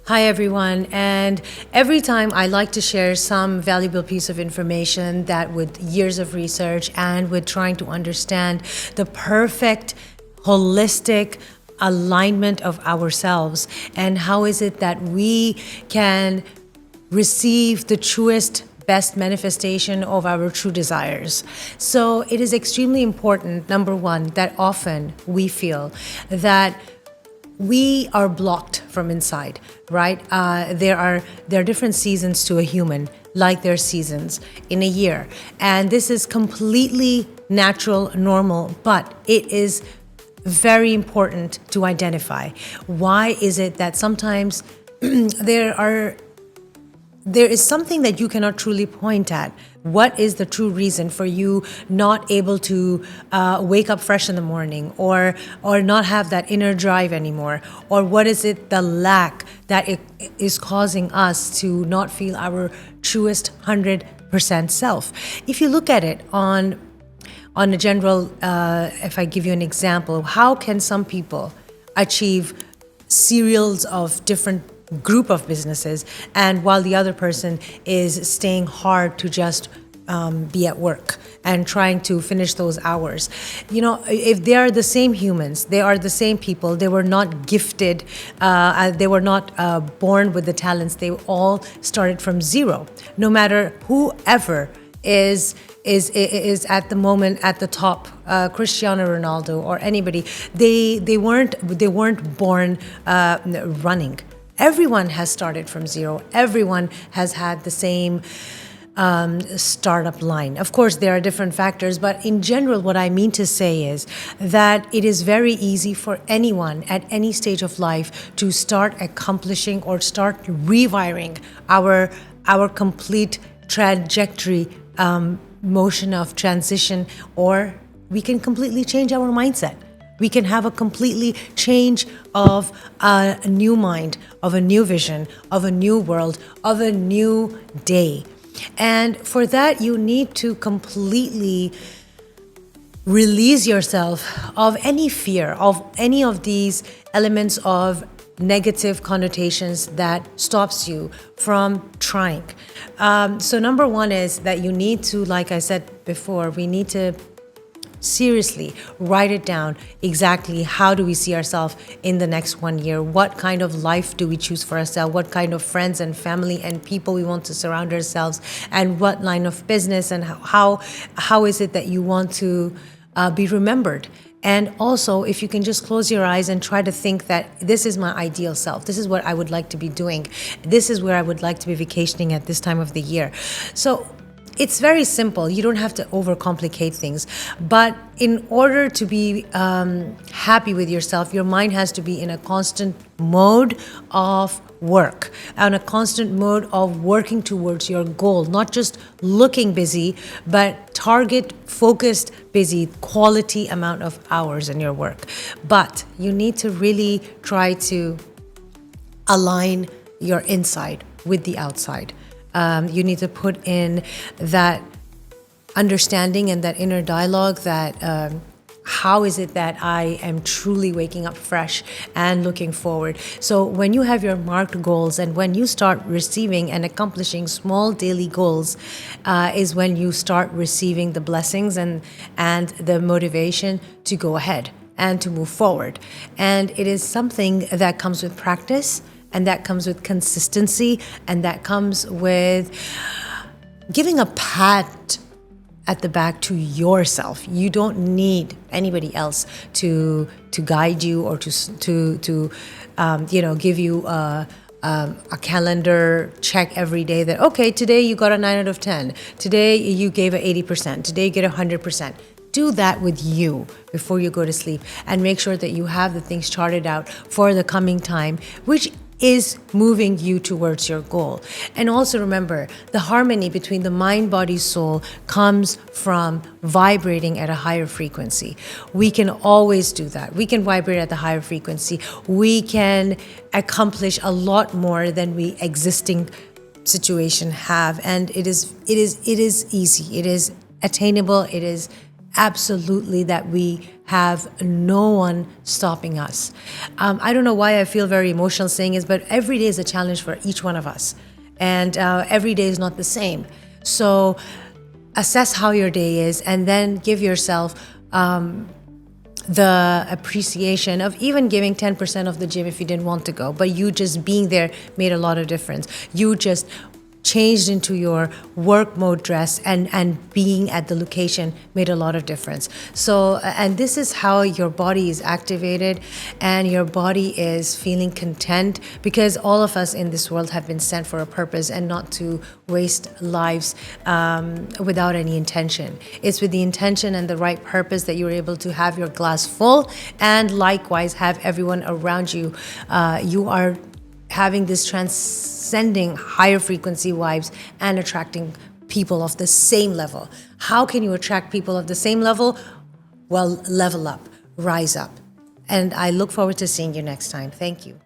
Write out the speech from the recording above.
Hi, everyone. And every time I like to share some valuable piece of information that with years of research and with trying to understand the perfect, holistic alignment of ourselves and how is it that we can receive the truest best manifestation of our true desires. So it is extremely important, number one, that often we feel that we are blocked from inside, right? There are different seasons to a human, like there are seasons in a year, and this is completely natural, normal, but it is very important to identify. Why is it that sometimes there is something that you cannot truly point at? What is the true reason for you not able to wake up fresh in the morning, or not have that inner drive anymore? Or what is it, the lack that it is causing us to not feel our truest 100% self? If you look at it on a general, if I give you an example, how can some people achieve serials of different group of businesses, and while the other person is staying hard to just be at work and trying to finish those hours? You know, if they are the same humans, they are the same people, they were not gifted, they were not born with the talents, they all started from zero. No matter whoever is at the moment at the top, Cristiano Ronaldo or anybody, they weren't born running. Everyone has started from zero. Everyone has had the same startup line. Of course, there are different factors, but in general, what I mean to say is that it is very easy for anyone at any stage of life to start accomplishing or start rewiring our complete trajectory, motion of transition, or we can completely change our mindset. We can have a completely change of a new mind, of a new vision, of a new world, of a new day. And for that, you need to completely release yourself of any fear, of any of these elements of negative connotations that stops you from trying. So number one is that you need to, like I said before, we need to seriously write it down. Exactly how do we see ourselves in the next 1 year? What kind of life do we choose for ourselves? What kind of friends and family and people we want to surround ourselves? And what line of business, and how is it that you want to be remembered? And also, if you can just close your eyes and try to think that this is my ideal self, this is what I would like to be doing, this is where I would like to be vacationing at this time of the year. So it's very simple. You don't have to overcomplicate things. But in order to be happy with yourself, your mind has to be in a constant mode of work, and a constant mode of working towards your goal, not just looking busy, but target focused busy, quality amount of hours in your work. But you need to really try to align your inside with the outside. You need to put in that understanding and that inner dialogue that how is it that I am truly waking up fresh and looking forward. So when you have your marked goals and when you start receiving and accomplishing small daily goals, is when you start receiving the blessings and the motivation to go ahead and to move forward. And it is something that comes with practice, and that comes with consistency, and that comes with giving a pat at the back to yourself. You don't need anybody else to guide you or to give you a calendar check every day that, okay, today you got a 9 out of 10. Today you gave a 80%. Today you get 100%. Do that with you before you go to sleep, and make sure that you have the things charted out for the coming time, which is moving you towards your goal. And also remember, the harmony between the mind, body, soul comes from vibrating at a higher frequency. We can always do that. We can vibrate at the higher frequency. We can accomplish a lot more than we existing situation have. And it is easy. It is attainable. It is absolutely that we have no one stopping us. I don't know why I feel very emotional saying this, but every day is a challenge for each one of us. And every day is not the same. So assess how your day is and then give yourself the appreciation of even giving 10% of the gym if you didn't want to go, but you just being there made a lot of difference. You just changed into your work mode dress and being at the location made a lot of difference. So, and this is how your body is activated and your body is feeling content, because all of us in this world have been sent for a purpose and not to waste lives without any intention. It's with the intention and the right purpose that you're able to have your glass full and likewise have everyone around you. You are having this transcending higher frequency vibes and attracting people of the same level. How can you attract people of the same level? Well, level up, rise up. And I look forward to seeing you next time. Thank you.